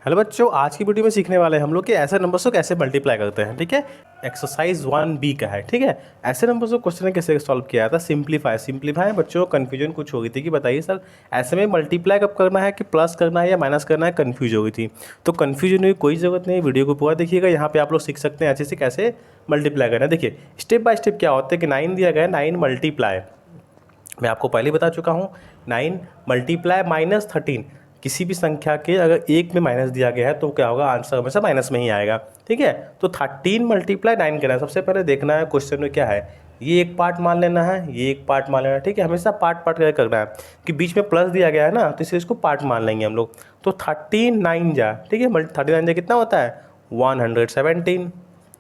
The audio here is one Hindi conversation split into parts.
हेलो बच्चों, आज की वीडियो में सीखने वाले हैं हम लोग कि ऐसे नंबर्स को कैसे मल्टीप्लाई करते हैं। ठीक है, एक्सरसाइज 1B का है। ठीक है, ऐसे नंबर्स को क्वेश्चन ने कैसे सॉल्व किया था, सिंप्लीफाई। बच्चों को कन्फ्यूजन कुछ हो गई थी कि बताइए सर ऐसे में मल्टीप्लाई कब करना है, कि प्लस करना है या माइनस करना है, कन्फ्यूज हो गई थी। तो कन्फ्यूजन की कोई ज़रूरत नहीं, वीडियो को पूरा देखिएगा। यहाँ पे आप लोग सीख सकते हैं अच्छे से कैसे मल्टीप्लाई करना है। देखिए स्टेप बाय स्टेप क्या होता है कि 9 दिया गया है, 9 मल्टीप्लाई, मैं आपको पहले बता चुका हूँ, 9 मल्टीप्लाई -13। किसी भी संख्या के अगर एक में माइनस दिया गया है तो क्या होगा, आंसर हमेशा माइनस में ही आएगा। ठीक है, तो 13 मल्टीप्लाई 9 करना है। सबसे पहले देखना है क्वेश्चन में क्या है, ये एक पार्ट मान लेना है, ये एक पार्ट मान लेना है। ठीक है, हमेशा पार्ट पार्ट करके करना है कि बीच में प्लस दिया गया है ना, तो इसलिए इसको पार्ट मान लेंगे हम लोग। तो 13 9 जा, ठीक है, 39 जा कितना होता है 117।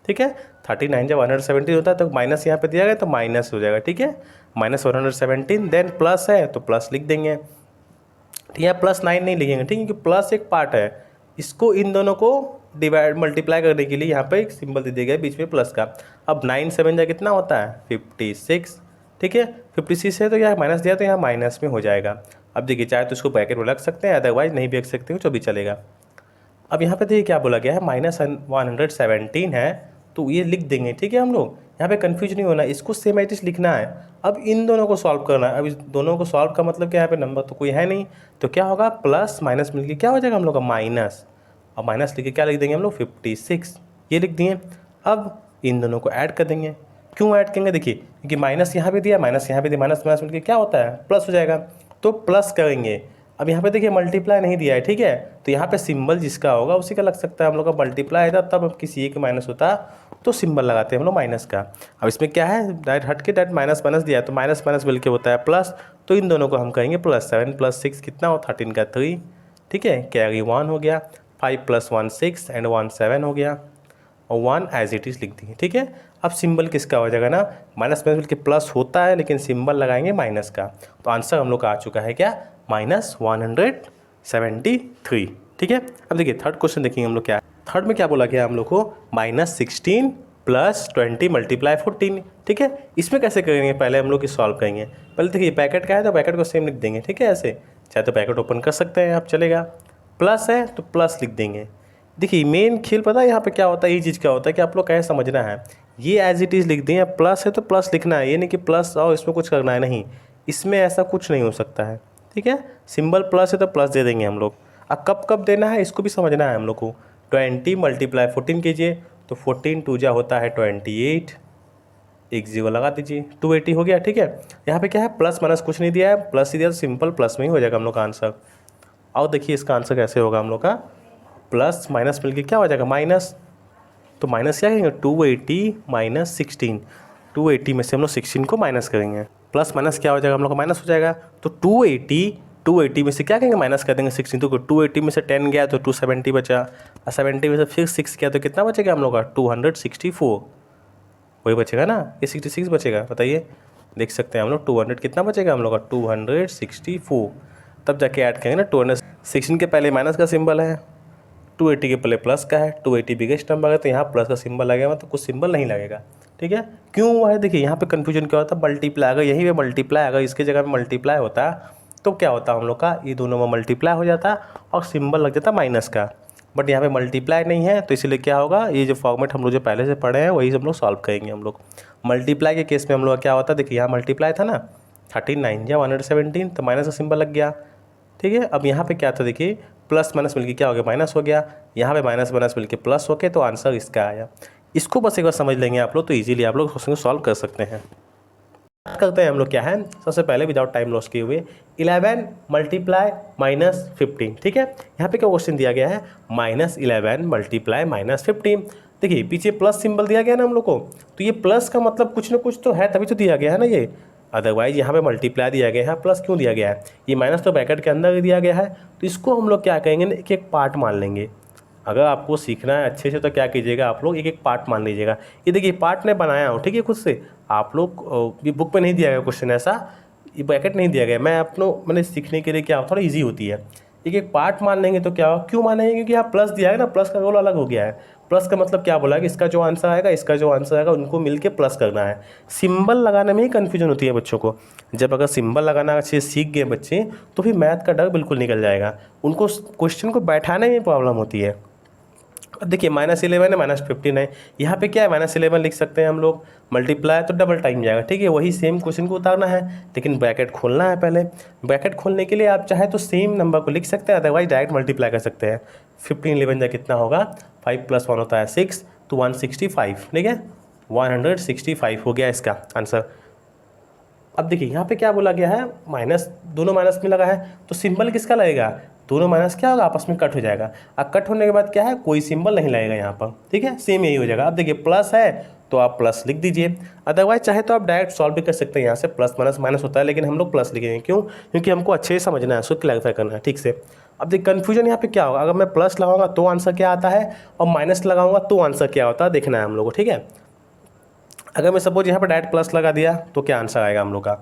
ठीक है, 39 जब 117 होता है तो माइनस यहाँ पे दिया गया तो माइनस हो जाएगा। ठीक है, -117, देन प्लस है तो प्लस लिख देंगे। ठीक है, +9 नहीं लिखेंगे, ठीक है, क्योंकि प्लस एक पार्ट है। इसको इन दोनों को डिवाइड मल्टीप्लाई करने के लिए यहाँ पे एक सिंबल दे दिया गया है बीच में प्लस का। अब 9 7 जा कितना होता है 56। ठीक है, 56 है तो यहाँ माइनस दिया तो यहाँ माइनस में हो जाएगा। अब देखिए चाहे तो इसको ब्रैकेट में रख सकते हैं, अदरवाइज नहीं भी रख सकते हो तो भी चलेगा। अब यहाँ पे देखिए क्या बोला गया है, -117 है तो ये लिख देंगे। ठीक है, हम लोग यहाँ पे कंफ्यूज नहीं होना, इसको सेम एट लिखना है। अब इन दोनों को सॉल्व करना है। अब इस दोनों को सॉल्व का मतलब क्या, यहाँ पे नंबर तो कोई है नहीं, तो क्या होगा प्लस माइनस मिलके क्या हो जाएगा हम लोग का माइनस। अब माइनस लिख के क्या लिख देंगे हम लोग 56, ये लिख दिए। अब इन दोनों को ऐड कर देंगे। क्यों ऐड करेंगे, देखिए क्योंकि माइनस यहाँ पे दिया, माइनस यहाँ पे दिया, माइनस माइनस मिलकर क्या होता है प्लस हो जाएगा, तो प्लस करेंगे। अब यहाँ पे देखिए मल्टीप्लाई नहीं दिया है। ठीक है, तो यहाँ पे सिंबल जिसका होगा उसी का लग सकता है। हम लोग का मल्टीप्लाई था तब अब किसी एक माइनस होता तो सिंबल लगाते हैं हम लोग माइनस का। अब इसमें क्या है, डायरेक्ट हट के डायरेक्ट माइनस माइनस दिया है तो माइनस माइनस मिलके होता है प्लस, तो इन दोनों को हम कहेंगे प्लस। 7 + 6 कितना हो 13 का 3। ठीक है, कैरी 1 हो गया, 5 + 1 6 एंड 1 7 हो गया, और 1 एज इट इज़ लिख दिए। ठीक है, अब सिंबल किसका हो जाएगा ना, माइनस माइनस मिलके प्लस होता है लेकिन सिंबल लगाएंगे माइनस का। तो आंसर हम लोग का आ चुका है क्या, -173। ठीक है, अब देखिए थर्ड क्वेश्चन देखेंगे हम लोग क्या है। थर्ड में क्या बोला गया हम लोग को, -16 + 20 × 14। ठीक है, इसमें कैसे करेंगे, पहले हम लोग सॉल्व करेंगे। पहले देखिए पैकेट का है तो पैकेट को सेम लिख देंगे। ठीक है, ऐसे चाहे तो पैकेट ओपन कर सकते हैं आप, चलेगा। प्लस है तो प्लस लिख देंगे। देखिए मेन खेल पता है यहाँ पे क्या होता है, ये चीज़ क्या होता है कि आप लोग कैसे समझना है, ये एज इट इज़ लिख दें। प्लस है तो प्लस लिखना है, ये नहीं कि प्लस और इसमें कुछ करना है, नहीं, इसमें ऐसा कुछ नहीं हो सकता है। ठीक है, सिंबल प्लस है तो प्लस दे देंगे हम लोग। अब कब कब देना है इसको भी समझना है हम लोग को। 20 × 14 कीजिए तो 14 2 जा होता है 28, एक 0 लगा दीजिए, 280 हो गया। ठीक है, यहाँ पे क्या है प्लस माइनस कुछ नहीं दिया है, प्लस ही दिया तो सिंपल प्लस में ही हो जाएगा हम लोग का आंसर। और देखिए इसका आंसर कैसे होगा हम लोग का, प्लस माइनस मिलके क्या हो जाएगा माइनस, तो माइनस क्या करेंगे 280 - 16, 280 में से हम लोग 16 को माइनस करेंगे, प्लस माइनस क्या हो जाएगा हम लोग का माइनस हो जाएगा। तो 280 में से क्या करेंगे माइनस कर देंगे 16, तो 280 में से 10 गया तो 270 बचा, और 70 में से फिर 6 गया तो कितना बचेगा हम लोग का 264, वही बचेगा ना, ये 66 बचेगा। बताइए, देख सकते हैं हम लोग 200 कितना बचेगा हम लोग का 264, तब जाके ऐड करेंगे ना। 216 के पहले माइनस का सिंबल है, 280 के पहले प्लस का है, 280 बिगेस्ट नंबर है तो यहाँ प्लस का सिंबल लगेगा, तो कुछ सिंबल नहीं लगेगा। ठीक है, क्यों हुआ है, देखिए यहाँ पे कन्फ्यूजन क्या होता है, मल्टीप्लाई अगर यहीं पे मल्टीप्लाई अगर इसके जगह पे मल्टीप्लाई होता तो क्या होता हम लोग का, ये दोनों में मल्टीप्लाई हो जाता और सिंबल लग जाता माइनस का। बट यहाँ पे मल्टीप्लाई नहीं है तो इसलिए क्या होगा, ये जो फॉर्मेट हम लोग जो पहले से पढ़े हैं वही हम लोग सॉल्व करेंगे हम लोग। मल्टीप्लाई के केस में हम लोग क्या होता है, देखिए यहाँ मल्टीप्लाई था ना, 39 या 117 तो माइनस का सिंबल लग गया। ठीक है, अब यहाँ पे क्या था, देखिए प्लस माइनस मिलके क्या हो गया माइनस हो गया, यहाँ पे माइनस माइनस मिलके प्लस हो गया, तो आंसर इसका आया। इसको बस एक बार समझ लेंगे आप लोग तो इजीली आप लोग क्वेश्चन को सॉल्व कर सकते हैं। करते हैं हम लोग क्या है, सबसे पहले विदाउट टाइम लॉस किए हुए 11 मल्टीप्लाई -15। ठीक है, यहाँ पे क्या क्वेश्चन दिया गया है, -11 मल्टीप्लाई -15। देखिए पीछे प्लस सिंबल दिया गया ना हम लोग को, तो ये प्लस का मतलब कुछ ना कुछ तो है तभी तो दिया गया है ना ये, अदरवाइज यहाँ पे मल्टीप्लाई दिया गया है, प्लस क्यों दिया गया है, ये माइनस तो ब्रैकेट के अंदर ही दिया गया है। तो इसको हम लोग क्या कहेंगे ना, एक एक पार्ट मान लेंगे। अगर आपको सीखना है अच्छे से तो क्या कीजिएगा, आप लोग एक एक पार्ट मान लीजिएगा। ये देखिए पार्ट ने बनाया हो, ठीक है, खुद से आप लोग, ये बुक में नहीं दिया गया क्वेश्चन ऐसा, ये ब्रैकेट नहीं दिया गया, मैं अपनों मैंने सीखने के लिए क्या थोड़ा ईजी होती है एक एक पार्ट मान लेंगे तो क्या होगा, क्यों मानेंगे, क्योंकि यहाँ प्लस दिया है ना, प्लस का रोल अलग हो गया है। प्लस का मतलब क्या बोला कि इसका जो आंसर आएगा, इसका जो आंसर आएगा, उनको मिलके प्लस करना है। सिंबल लगाने में ही कन्फ्यूजन होती है बच्चों को। जब अगर सिंबल लगाना अच्छे से सीख गए बच्चे तो फिर मैथ का डर बिल्कुल निकल जाएगा। उनको क्वेश्चन को बैठाने में प्रॉब्लम होती है। अब देखिए -11 है, -15 है, यहाँ पे क्या है -11 लिख सकते हैं हम लोग, मल्टीप्लाई तो डबल टाइम जाएगा, ठीक है। वही सेम क्वेश्चन को उतारना है, लेकिन ब्रैकेट खोलना है पहले। ब्रैकेट खोलने के लिए आप चाहे तो सेम नंबर को लिख सकते हैं, अदरवाइज डायरेक्ट मल्टीप्लाई कर सकते हैं। 15 11 जा कितना होगा, 5 + 1 होता है 6, तो 165, ठीक है, 165 हो गया इसका आंसर। अब देखिए यहाँ पे क्या बोला गया है, माइनस, दोनों माइनस में लगा है, तो सिंबल किसका लगेगा, दोनों माइनस क्या होगा, आपस में कट हो जाएगा। अब कट होने के बाद क्या है, कोई सिंबल नहीं लगेगा यहाँ पर, ठीक है, सेम यही हो जाएगा। अब देखिए प्लस है तो आप प्लस लिख दीजिए, अदरवाइज चाहे तो आप डायरेक्ट सॉल्व भी कर सकते हैं। यहाँ से प्लस माइनस माइनस होता है, लेकिन हम लोग प्लस लिखेंगे, क्यों, क्योंकि हमको अच्छे से समझना है, उसको क्लैरिफाई करना है ठीक से। अब देखिए कन्फ्यूजन यहाँ पे क्या होगा, अगर मैं प्लस लगाऊंगा तो आंसर क्या आता है, और माइनस लगाऊंगा तो आंसर क्या होता है, देखना है हम लोग को, ठीक है। अगर मैं सपोज यहाँ पर डायरेक्ट प्लस लगा दिया तो क्या आंसर आएगा हम लोग का,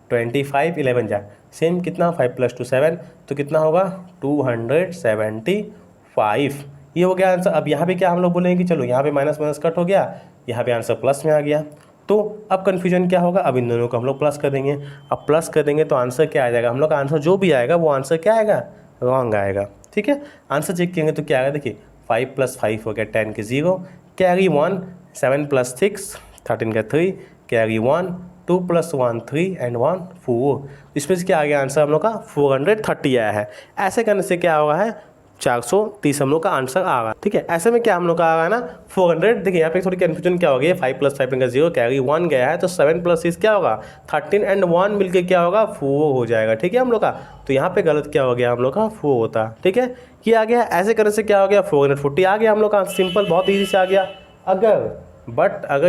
25 11 जा सेम कितना, 5 + 2 7, तो कितना होगा 275, ये हो गया आंसर। अब यहाँ पे क्या हम लोग बोलेंगे कि चलो यहाँ पे माइनस माइनस कट हो गया, यहाँ पे आंसर प्लस में आ गया, तो अब कन्फ्यूजन क्या होगा, अब इन दोनों को हम लोग प्लस कर देंगे। अब प्लस कर देंगे तो आंसर क्या आ जाएगा, हम लोग का आंसर जो भी आएगा वो आंसर क्या आएगा, रॉन्ग आएगा, ठीक है। आंसर चेक करेंगे तो क्या आएगा, देखिए 5 + 5 हो गया 10 के 0, कैरी 1, 7 + 6 13 का 3, कैरी 1, 2 + 1 3 एंड 1 4, इसमें से क्या आ गया आंसर हम लोग का 430 आया है। ऐसे करने से क्या होगा है 430 हम लोग का आंसर आ रहा है, ठीक है। ऐसे में क्या हम लोग का आ रहा है ना 400। देखिए यहाँ पे थोड़ी कन्फ्यूजन क्या हो गई, 5 + 5 का 0, कैरी 1 गया है, तो 7 + 6 क्या होगा 13 एंड 1 मिलके क्या होगा 4 हो जाएगा, ठीक है हम लोग का। तो यहाँ पे गलत क्या हो गया हम लोग का 4 होता, ठीक है, ये आ गया। ऐसे करने से क्या हो गया 440 आ गया हम लोग का, सिंपल बहुत ईजी से आ गया। अगर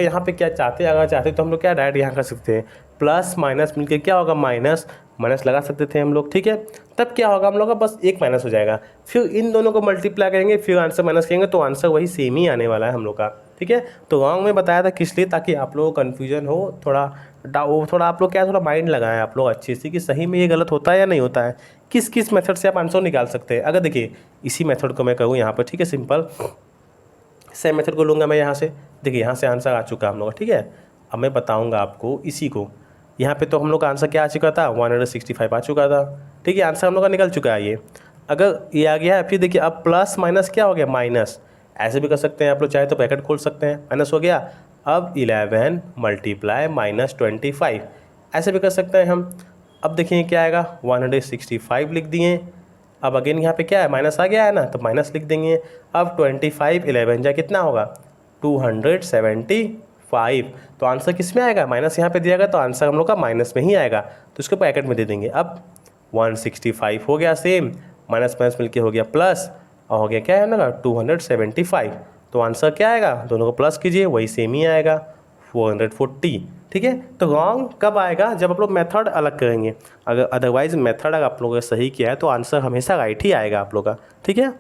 यहाँ पे क्या चाहते हैं, अगर चाहते तो हम लोग क्या डायरेक्ट यहाँ कर सकते हैं, प्लस माइनस मिलके क्या होगा माइनस माइनस लगा सकते थे हम लोग, ठीक है। तब क्या होगा हम लोग का बस एक माइनस हो जाएगा, फिर इन दोनों को मल्टीप्लाई करेंगे, फिर आंसर माइनस करेंगे, तो आंसर वही सेम ही आने वाला है हम लोग का, ठीक है। तो रॉन्ग में बताया था किस लिए, ताकि आप लोगों को कन्फ्यूजन हो, थोड़ा आप लोग क्या थोड़ा माइंड लगाएं आप लोग अच्छे से कि सही में ये गलत होता है या नहीं होता है, किस किस मेथड से आप आंसर निकाल सकते हैं। अगर देखिए इसी मेथड को मैं कहूँ यहाँ पर, ठीक है, सिंपल सेम मेथड को लूँगा मैं यहाँ से, देखिए यहाँ से आंसर आ चुका हम लोग का, ठीक है। अब मैं बताऊँगा आपको इसी को, यहाँ पे तो हम लोग का आंसर क्या आ चुका था 165 आ चुका था, ठीक है, आंसर हम लोग का निकल चुका है। ये अगर ये आ गया है, फिर देखिए अब प्लस माइनस क्या हो गया माइनस, ऐसे भी कर सकते हैं आप लोग चाहे तो ब्रैकेट खोल सकते हैं, माइनस हो गया। अब 11 × -25 ऐसे भी कर सकते हैं हम। अब देखिए क्या आएगा 165 लिख दिए, अब अगेन यहाँ पे क्या है माइनस आ गया है ना, तो माइनस लिख देंगे। अब 25 11 जा कितना होगा 275, तो आंसर किस में आएगा, माइनस यहाँ पे दिया गया तो आंसर हम लोग का माइनस में ही आएगा, तो इसको ब्रैकेट में दे देंगे। अब 165 हो गया सेम, माइनस माइनस मिलके हो गया प्लस, और हो गया क्या है ना 275, तो आंसर क्या आएगा, दोनों को प्लस कीजिए वही सेम ही आएगा 440, ठीक है। तो रॉन्ग कब आएगा, जब आप लोग मेथड अलग करेंगे, अगर अदरवाइज मेथड अगर आप लोगों ने सही किया है तो आंसर हमेशा राइट ही आएगा आप लोग का, ठीक है।